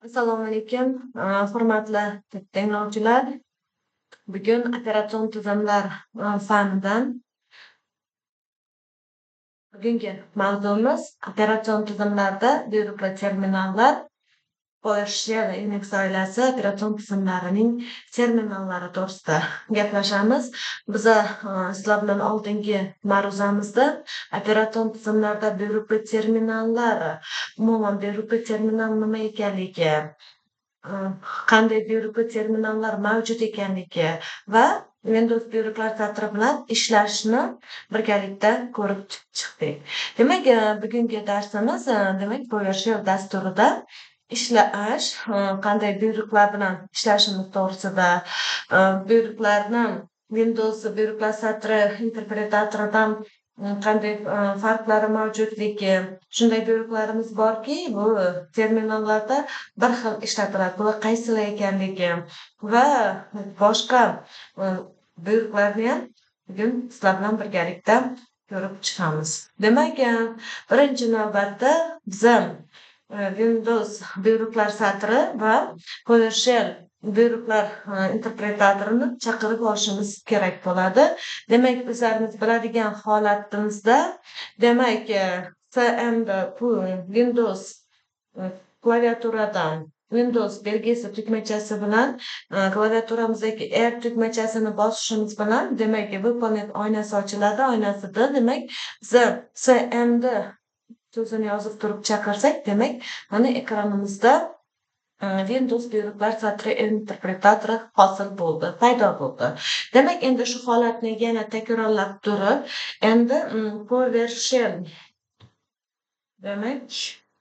Assalomu alaykum, hurmatli tinglovchilar. Bugun operatsion tizimlar fanidan bugungi mavzumiz operatsion tizimlarda buyruq va terminallar, PowerShell Unix oilasi operatsion tizimlarining terminallari to'g'risida gaplashamiz. Biza sizlar bilan oldingi ma'ruzamizda operatsion tizimlarda buyruq va terminallar, umuman buyruq va terminal nima ekanligi, qanday buyruq va terminallar mavjud ekanligi va Windows buyruqlar satri bilan ishlashni birgalikda ko'rib chiqdik. Demak, bugungi darsimiz demak PowerShell dasturida ishlash, qanday buyruqlar bilan ishlashimiz to'g'risida, buyruqlarni Windows buyruqlar satri interpretatoridan qanday farqlari mavjudligi, shunday buyruqlarimiz borki, bu terminallarda bir xil ishlatiladi. Bular qaysilar ekanligi va boshqa buyruqlarni ham bugun sizlar bilan birgalikda ko'rib chiqamiz. Demak, birinchi navbatda biza Windows buyruqlar satri va PowerShell buyruqlar interpretatorini chaqirib olishimiz kerak bo'ladi. Demak, bizlarimiz biladigan holatimizda, demak, cmd Windows klaviaturadan Windows belgisi tugmachasi bilan klaviaturamizdagi R tugmachasini bosishimiz bilan, demak, выполнить oynasi ochiladi. Oynasida, demak, biz cmd so'zini yozib turib chaqirsak, demak, mana ekranimizda Windows buyruqlar satri interpretatori hosil bo'ldi, paydo bo'ldi. Demak, endi shu holatni yana takrorlab turib, endi PowerShell, demak,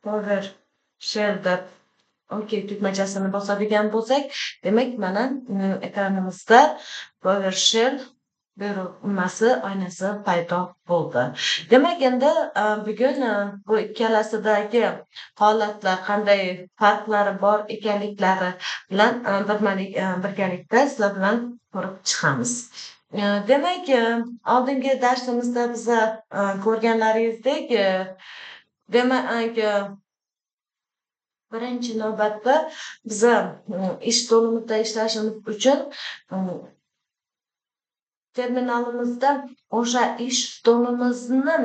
PowerShell deb tugmachasini bosadigan bo'lsak, demak, mana ekranimizda PowerShell buyruqmasi oynasi paydo bo'ldi. Demak, endi bugun bu ikkalasidagi holatlar qanday farqlari bor ekanliklari bilan birgalikda sizlar bilan ko'rib chiqamiz. Demak, oldingi darsimizda biz ko'rganlaringizdek, demak, birinchi navbatda biza ish stolumizda ishlashimiz uchun terminalimizda o'sha ish stolimizni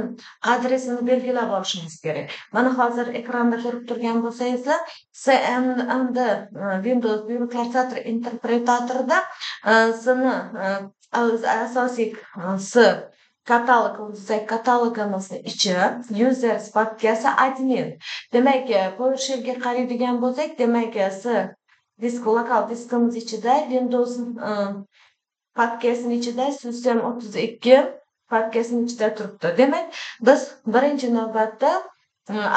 adresini belgilab olishimiz kerak. Mana hozir ekranda ko'rib turgan bo'lsangizlar, cmd Windows buyruqlar satri interpretatorida asosiy katalogimizni ichi users papkasi admin. Demak, PowerShellga qaraydigan bo'lsak, demak, lokal diskimiz ichida Windows papkasining ichida System32 papkasining ichida turibdi. Demak, biz birinchi navbatda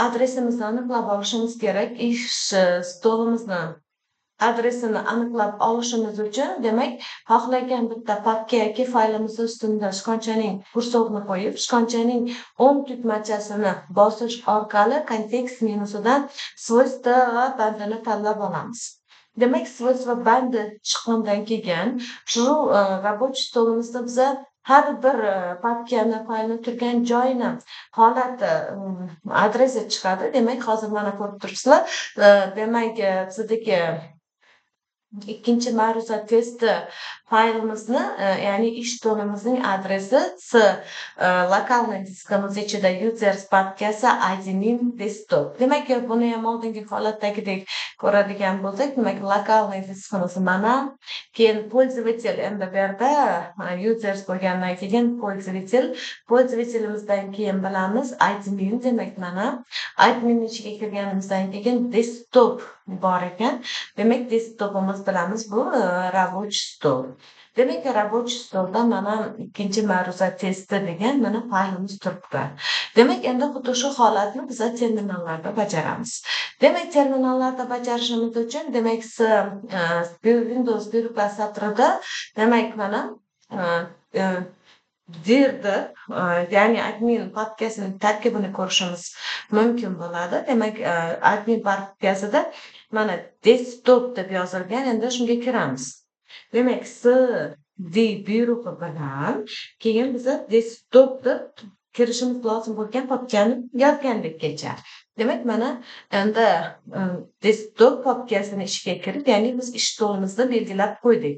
adresimizni aniqlab olishimiz kerak. Ish stolimizni adresini aniqlab olishimiz uchun, demak, xohlagan bitta papka yoki faylimiz ustida shkonchaning kursorni qo'yib, shkonchaning o'ng tugmachasini bosish orqali kontekst menusidan svойства va bandini tanlab olamiz. Demak, svойства bandi chiqqandan keyin shu рабочий stolimizda biza har bir papkani, faylni turgan joyini, holati, adresi chiqadi. Demak, hozir mana ko'rib turibsizlar. Demak, bizdagi ikkinchi ma'ruza testi faylimizni, ya'ni ish stolimizning adresi lokalniy diskimiz ichida users papkasi admin desktop. Demak, buni ham oldingi holatdagidek ko'radigan bo'lsak, demak, lokalniy diskimiz mana, keyin пользователь, endi bu yerda users bo'lgandan keyin пользователimizdan keyin bilamiz admin, demak, mana admin ichiga kirganimizdan keyin desktop bor ekan. Demak, desktopimiz bilamiz, bu рабочий stol. Demak, рабочий stolda mana ikkinchi ma'ruza testi degan mana faylimiz turibdi. Demak, endi xuddi shu holatni biz terminallarda bajaramiz. Demak, terminallarda bajarishimiz uchun, demak, Windows buyruqlar satrida, demak, mana dirdi, ya'ni admin papkasining tarkibini ko'rishimiz mumkin bo'ladi. Demak, admin papkasida mana desktop deb yozilgan. Endi shunga kiramiz. Demak, cd buyrug'i bilan keyin biz desktop deb kirishimiz lozim bo'lgan papkani yozgandekgacha. Demak, mana endi desktop papkasini ishga kirib, ya'ni biz ish stolimizni belgilab qo'ydik.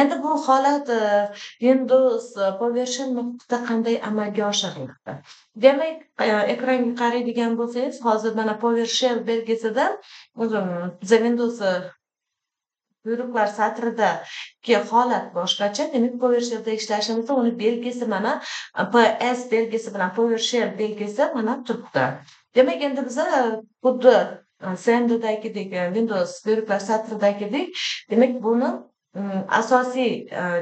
Endi bu holat Windows PowerShell muhitida qanday amalga oshiriladi? Demak, ekranga qaraydigan bo'lsangiz, hozir mana PowerShell belgisida biza Windows buyruqlar satridagi holat boshqacha. Demak, PowerShellda ishlashimizda uni belgisi mana PS belgisi bilan PowerShell belgisi mana turibdi. Demak, endi biza xuddi CMD'dagidek, Windows buyruqlar satridagidek, demak, buni asosiy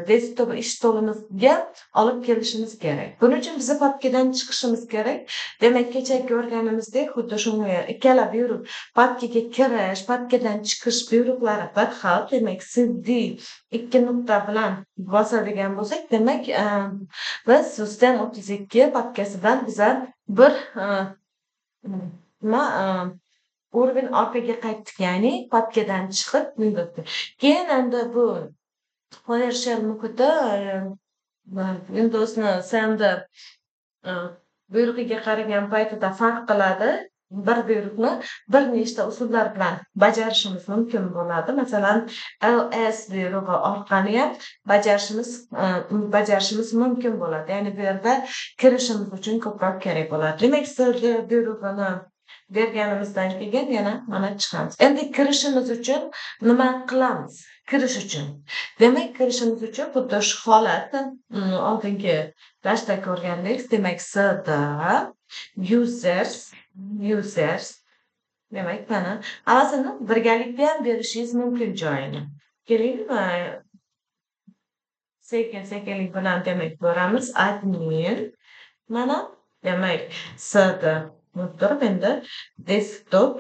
desktop ish stolimizga olib kelishimiz kerak. Buning uchun biza papkadan chiqishimiz kerak. Demak, kechagi ko'rganimizdek, xuddi shunga ikkala buyruq papkaga kirish, papkadan chiqish buyruqlari bir xil. Demak, CD 2 nuqta bilan bosadigan bo'lsak, demak, biz System 32 papkasidan biza bir nima uровень orqaga qaytdik, ya'ni papkadan chiqib Windowsga. Keyin endi bu PowerShell muhiti Windowsni CMD buyrug'iga qaragan paytida farq qiladi. Bir buyruqni bir nechta usullar bilan bajarishimiz mumkin bo'ladi. Masalan, ls buyrug'i orqali ham bajarishimiz mumkin bo'ladi. Ya'ni bu yerda kirishimiz uchun ko'proq kerak bo'ladi. Demak, cd buyrug'ini berganimizdan keyin yana mana chiqamiz. Endi kirishimiz uchun nima qilamiz? Kirish uchun. Demak, kirishimiz uchun xuddi shu holat oldingi darsda ko'rgandek, demak, cd users demak, mana hammasini birgalikda ham berishingiz mumkin joyini. Keling, sekin-sekinlik bilan demak ko'ramiz. Admin mana demak cd turib endi desktop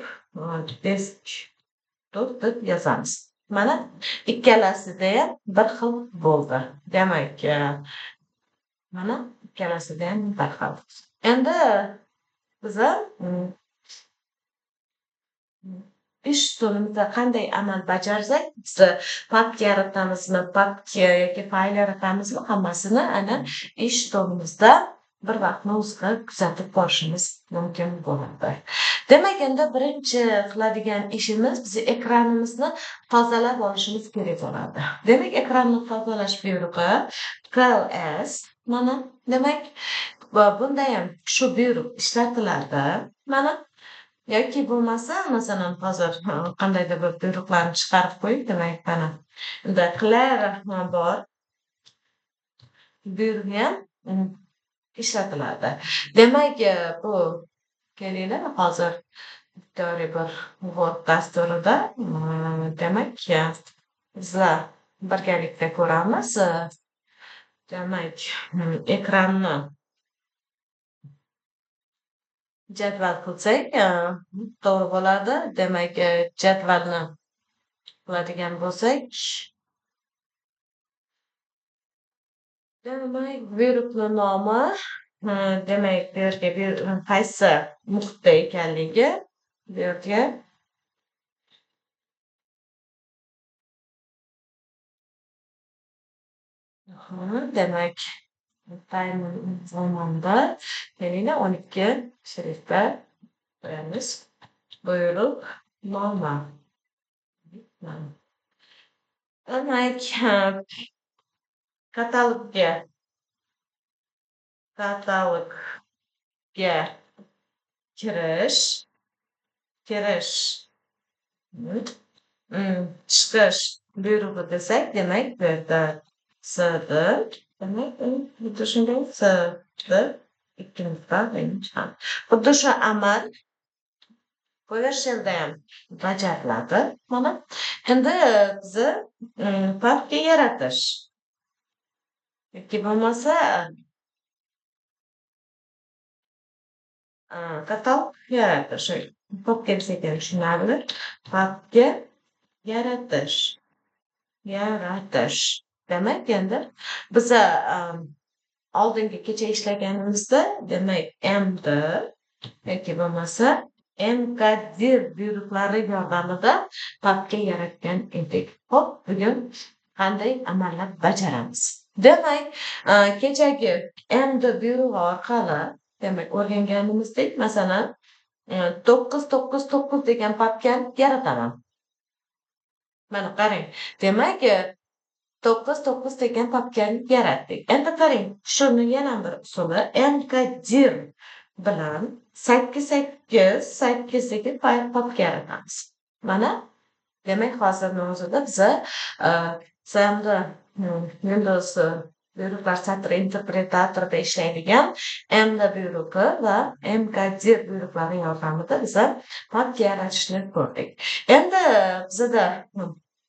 deb yozamiz. Mana ikkalasida ham bir xil bo'ldi. Demak, mana ikkalasida ham bir xil. Endi biza ish stolimizda qanday amal bajarsak, biz papka yaratamizmi, papka yoki fayl yaratamizmi, hammasini ana ish stolimizda bir vaqtni o'zida kuzatib borishimiz mumkin bo'ladi. Demak, endi birinchi qiladigan ishimiz biz ekranimizni tozalab olishimiz kerak bo'ladi. Demak, ekranni tozalash buyrug'i ls mana demak, bunda ham shu buyruq ishlatiladi. Mana yoki bo'lmasa, masalan, hozir qandaydir bir buyruqlarni chiqarib qo'ying. Demak, mana unda clear bor buyrug'i ham ishlatiladi. Demak, bu kelinglar, hozir iqtidoriy bir Word dasturida demak, bizlar birgalikda ko'ramiz. Demak, ekranni jadval qilsak to'g'ri bo'ladi. Demak, jadvalni qiladigan bo'lsak, demak, buyruqni nomi, demak, bu yerga qaysi muhitda ekanligi, bu yerga demak, zamonda kelinglar 12 shriftda qo'yamiz. Buyruq nomi. Demak, katalogga kirish, chiqish buyrug'i desak, demak, bu yerda cd, demak, xuddi shunday cd 2 nuqta chiqadi. Xuddi shu amal PowerShellda ham bajariladi. Mana endi bizni papka yaratish yoki bo'lmasa katalog yaratish. Papka desak ham tushunarli. Papka yaratish. Demak, endi biza oldingi kecha ishlaganimizda, demak, md yoki bo'lmasa mkdir buyruqlari yordamida papka yaratgan edik. Xo'p, bugun qanday amallar bajaramiz? Demak, kechagi md buyrug'i orqali demak o'rganganimizdek, masalan, 999 degan papkani yarataman. Mana qarang. Demak, 99 degan papkani yaratdik. Endi qarang, shuni yana bir usuli mkdir bilan 88 degan papka yaratamiz. Mana demak, hozirni o'zida biza zamda Windows buyruqlar satri interpretatorida ishlaydigan md buyrug'i va mkdir buyruqlari yordamida biza papka yaratishni ko'rdik. Endi bizada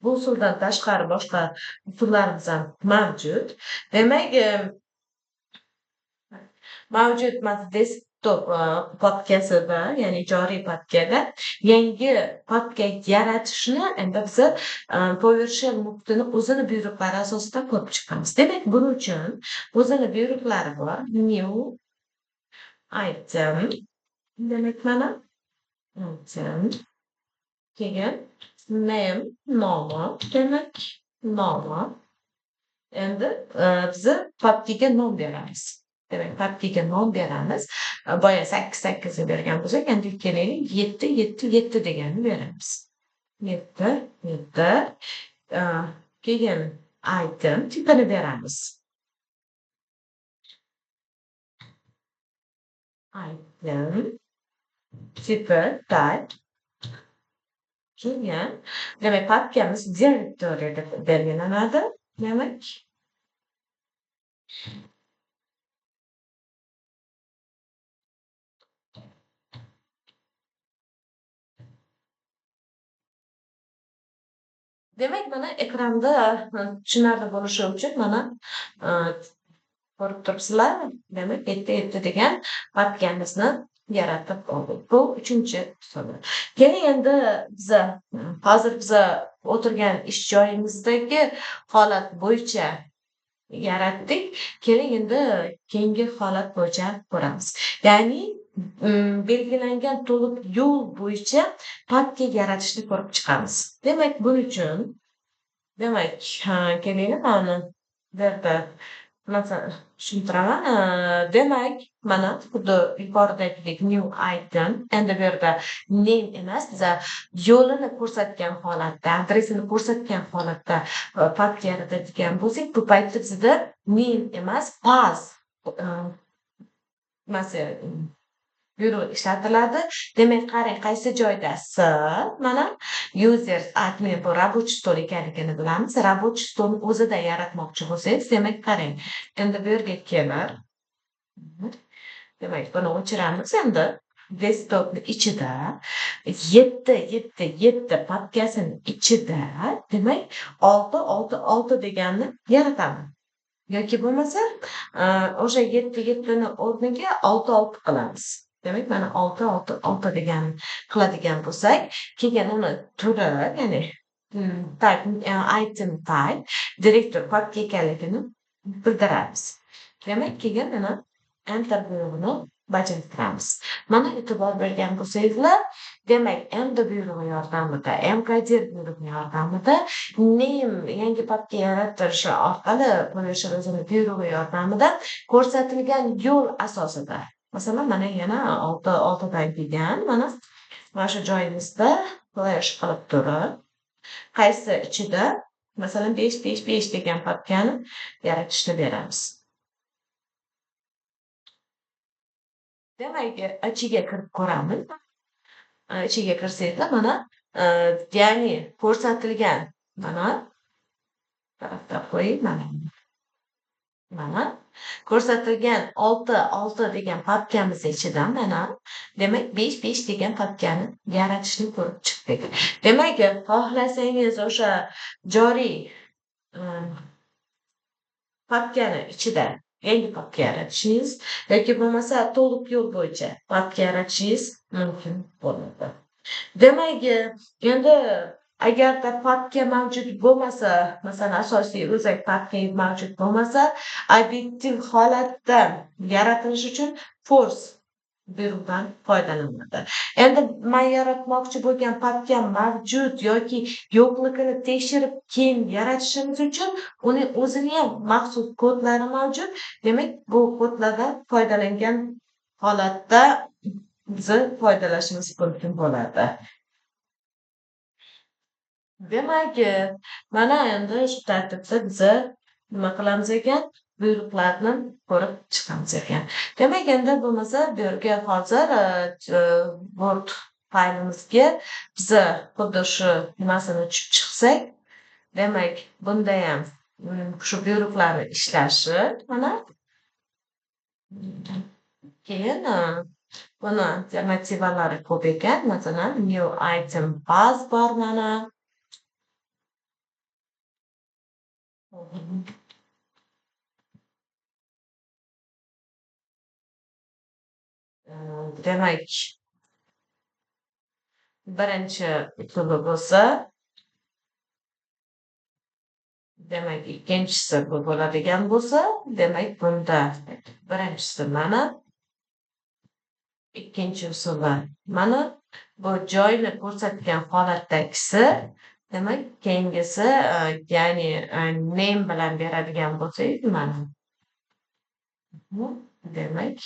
bu usuldan tashqari boshqa usullarimiz ham mavjud. Demak, mavjud desktop papkasida, ya'ni joriy papkada yangi papka yaratishni endi biz PowerShell nutqini o'zini buyruqlari asosida ko'rib chiqamiz. Demak, buning uchun o'zini buyruqlari bor. New item. Demak, mana item. Keyin name nomi. Demak, nomi. Endi biz papkaga nom beramiz. Demak, papkaga nom beramiz. Boya 88 ni bergan bo'lsak, endi kelaylik 777 deganni beramiz. 7 keyin item tipini beramiz. Item tipi type. Keyin demak, papkamiz directory deb belgilanadi. Demak, mana ekranda tushunarli bo'lishi uchun mana ko'rib turibsizlar. Demak, 7 degan papkamizni yaratib oldik. Bu 3-usuli. Keyin endi hozir biza o'tirgan ish joyimizdagi holat bo'yicha yaratdik. Keling endi keyingi holat bo'yicha ko'ramiz. Ya'ni belgilangan to'liq yo'l bo'yicha papka yaratishni ko'rib chiqamiz. Demak, buning uchun keling mana bu yerda tushuntiraman. Demak, mana xuddi yuqoridagidek new item. Endi bu yerda name emas, biza yo'lini ko'rsatgan holatda, adresini ko'rsatgan holatda papka yaratadigan bo'lsak, bu paytda bizda name emas, path buyruq ishlatiladi. Demak, qarang, qaysi joyda mana user admin bu рабочий stol ekanligini bilamiz. Рабочий stolni o'zida yaratmoqchi bo'lsangiz, demak, qarang. Endi bu yerga kelib, demak, buni o'chiramiz. Endi desktopni ichida 7 papkasini ichida, demak, 666 deganni yarataman. Yoki bo'lmasa, o'sha 7 ni o'rniga 66 qilamiz. Demak, mana 666 degan qiladigan bo'lsak, keyin uni turi, ya'ni type item type direktor papka ekanligini bildiramiz. Demak, keyin mana enter buyrug'ini bajartiramiz. Mana e'tibor bergan bo'lsangizlar, demak, md buyrug'i yordamida, mkdir buyrug'i yordamida name yangi papka yaratish orqali PowerShell o'zini buyrug'i yordamida ko'rsatilgan yo'l asosida, masalan, mana yana 6 degan mana shu joyimizda flash qilib turib, qaysi ichida masalan 555 degan papkani yaratishni beramiz. Demak, ichiga kirib ko'ramiz. Ichiga kirsangizlar, mana ya'ni ko'rsatilgan mana tarafda qo'ying, mana ko'rsatilgan 6 degan papkamiz ichidan mana demak 55 degan papkani yaratishni ko'rib chiqdik. Demak, xohlasangiz o'sha joriy papkani ichida yangi papka yaratishingiz yoki bo'lmasa to'liq yo'l bo'yicha papka yaratishingiz mumkin bo'ladi. Demak, endi agarda papka mavjud bo'lmasa, masalan, asosiy o'zak papka mavjud bo'lmasa, obyektiv holatda yaratilish uchun force buyrug'dan foydalaniladi. Endi men yaratmoqchi bo'lgan papka mavjud yoki yo'qligini tekshirib keyin yaratishimiz uchun uning o'zini ham maxsus kodlari mavjud. Demak, bu kodlardan foydalangan holatda bizni foydalanishimiz mumkin bo'ladi. Demak, mana endi shu tartibda biza nima qilamiz ekan? Buyruqlarni ko'rib chiqamiz ekan. Demak, endi bo'lmasa bu yerga hozir Word faylimizga biza xuddi shu nimasini tushib chiqsak, demak, bundayam shu buyruqlarni ishlashi mana keyin buni alternativalari ko'p ekan. Masalan, new item baz bor mana. Demak, birinchi uslubi bo'lsa, demak, ikkinchisi bu bo'ladigan bo'lsa, demak, bunda birinchisi mana, ikkinchi usuli mana, bu joyni ko'rsatgan holatdagisi, demak, keyingisi, ya'ni name bilan beradigan bo'lsak, mana. Demak,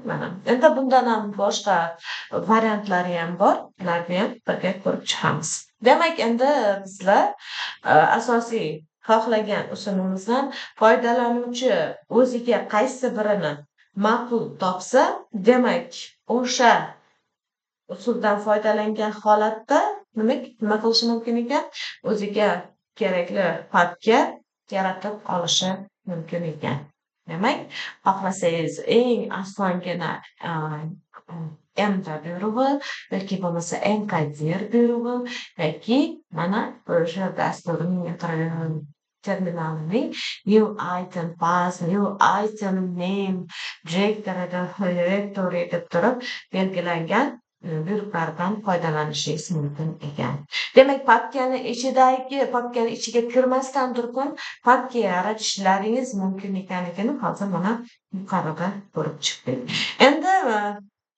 mana. Endi bundan ham boshqa variantlari ham bor. Ularni ham birga ko'rib chiqamiz. Demak, endi bizlar asosiy xohlagan usulimizdan foydalanuvchi o'ziga qaysi birini ma'qul topsa, demak, o'sha usuldan foydalangan holatda nima qilishi mumkin ekan? O'ziga kerakli papka yaratib olishi mumkin ekan. Demak, xohlasangiz eng osongina enter buyrug'i yoki bo'lmasa encoder buyrug'i yoki mana o'sha dasturning terminalining new item path, new item name, directory deb turib belgilangan buyruqlardan foydalanishingiz mumkin ekan. Demak, papkani ichiga kirmasdan turib papka yaratishlaringiz mumkin ekanligini hozir mana yuqorida ko'rib chiqdik. Endi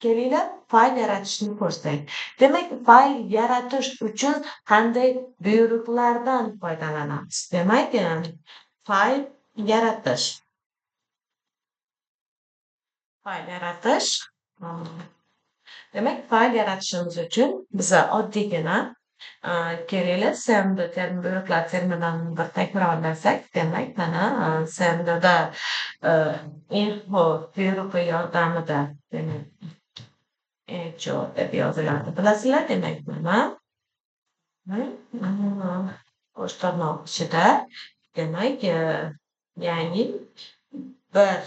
kelinglar fayl yaratishni ko'rsak. Demak, fayl yaratish uchun qanday buyruqlardan foydalanamiz? Demak, fayl yaratish. Demak, fayl yaratishimiz uchun biza oddiygina kelinglar cmd buyruqlar terminalini bir takrorlasak, demak, mana cmdda info buyrug'i yordamida echo deb yoziladi. Bilasizlar, demak, mana qo'shtirnoq ichida, demak, ya'ni bir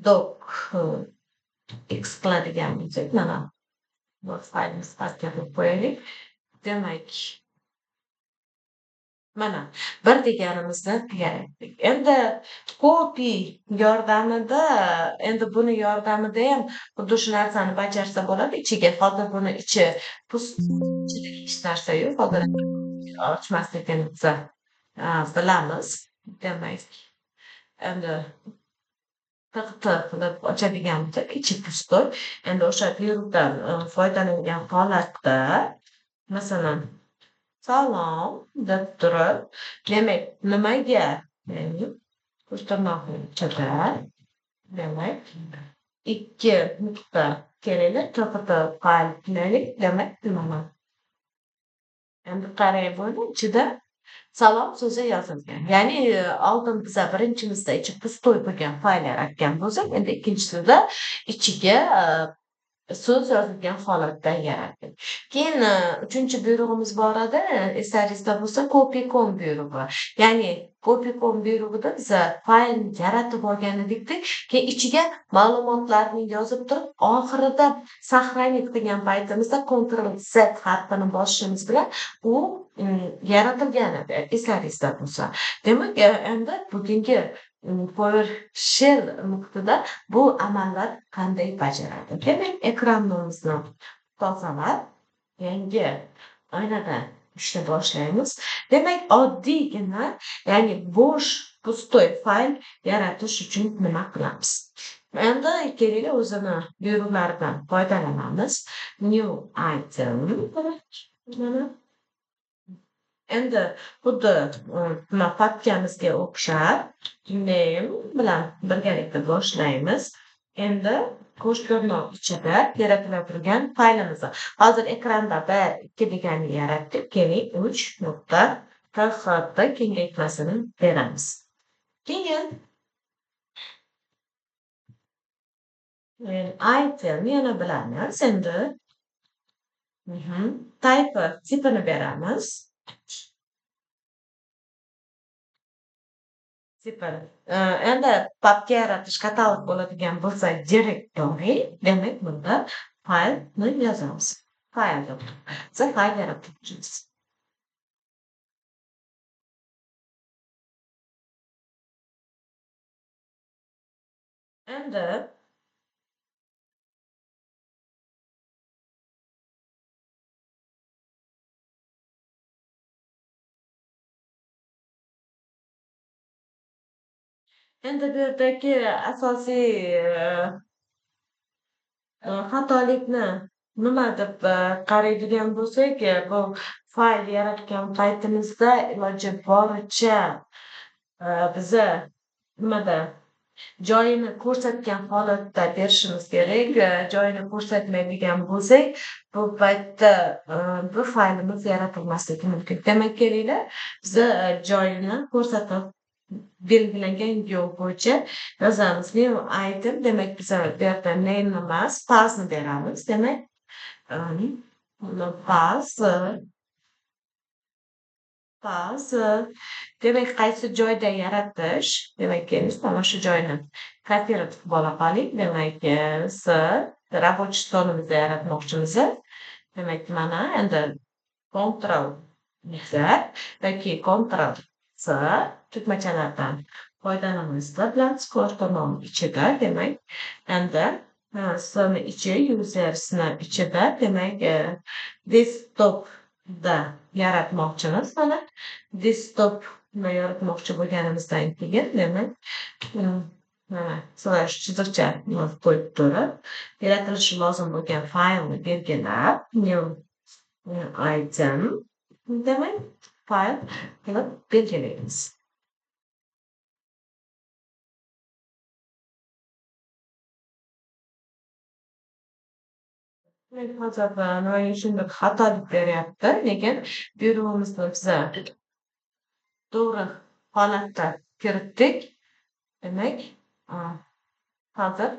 doc x qiladigan bo'lsak, mana bu faylni sifatga qo'yaylik. Demak, mana bir deganimizni yaratdik. Endi copy yordamida, endi buni yordamida ham xuddi shu narsani bajarsa bo'ladi. Ichiga hozir buni ichi ichida hech narsa yo'q. Hozir ochmasligini biz bilamiz. Demak, endi qilib ochadigan bo'lsak, ichi pustoy. Endi o'sha buyruqdan foydalangan holatda, masalan, salom deb turib, demak, nimaga? Ya'ni qo'shtirnoqning ichida, demak, 2 nuqta kelinglar, fayl qilaylik, demak, nima? Endi qarang, buni ichida salom so'zi yozilgan. Ya'ni oldin biza birinchimizda ichi pustoy bo'lgan fayl yaratgan bo'lsak, endi ikkinchisida ichiga so'z yozilgan holatda yaratdik. Keyin uchinchi buyrug'imiz bor edi, eslaringizda bo'lsa, copy.com buyrug'i. Ya'ni copy.com buyrug'ida biz fayl yaratib olgan edikda, keyin ichiga ma'lumotlarni yozib turib, oxirida saqlanib qilgan paytimizda Ctrl Z harfini bosishimiz bilan u yaratilgan edi, eslaringizda bo'lsa. Demak, endi bugungi PowerShell muhitida bu amallar qanday bajaradi? Demak, ekranimizni tozalab, yangi oynada ishni boshlaymiz. Demak, oddiygina, ya'ni bo'sh pustoy fayl yaratish uchun nima qilamiz? Endi kelinglar o'zini buyruqlaridan foydalanamiz. New item Endi xuddi nima papkamizga o'xshab name bilan birgalikda boshlaymiz. Endi ko'rsatkov ichida yaratila turgan faylimizni hozir ekranda B2 deganni yaratdik. Keling 3.kxd kengaytmasini beramiz. Keyin item yana bilamiz. Endi type tipini beramiz. Super. Endi papka yaratish katalog bo'ladigan bo'lsa directory, demak bunda faylni yozamiz. Fayl deb biz fayl yaratmoqchimiz. Endi bu yerdagi asosiy xatolikni nima deb qaraydigan bo'lsak, bu fayl yaratgan paytimizda iloji boricha biza nimada joyini ko'rsatgan holatda berishimiz kerak. Joyini ko'rsatmaydigan bo'lsak, bu paytda bu faylimiz yaratilmasligi mumkin. Demak, kelinglar, biza joyini ko'rsatib belgilangan yo'l bo'yicha yozamiz. New item, demak biza bu yerda name emas, passni beramiz. Demak, pass demak qaysi joyda yaratish, demak mana shu joyni kopировать qilib ola qoling. Demak biz рабочий stolimizni yaratmoqchimiz. Demak mana endi Ctrl Z yoki Ctrl C tugmachalardan foydalanishimiz bilan ko'rsatkov ichida, demak endi soni ichi usersni ichida, demak desktopda yaratmoqchimiz. Mana desktopni yaratmoqchi bo'lganimizdan keyin, demak mana slash chiziqcha qo'yib turib, yaratilishi lozim bo'lgan faylni belgilab, new item demak fayl qilib belgilaymiz. Hozir nima shunday xatolik beryapti, lekin byurimizni biza to'g'ri holatda kiritdik. Demak, hozir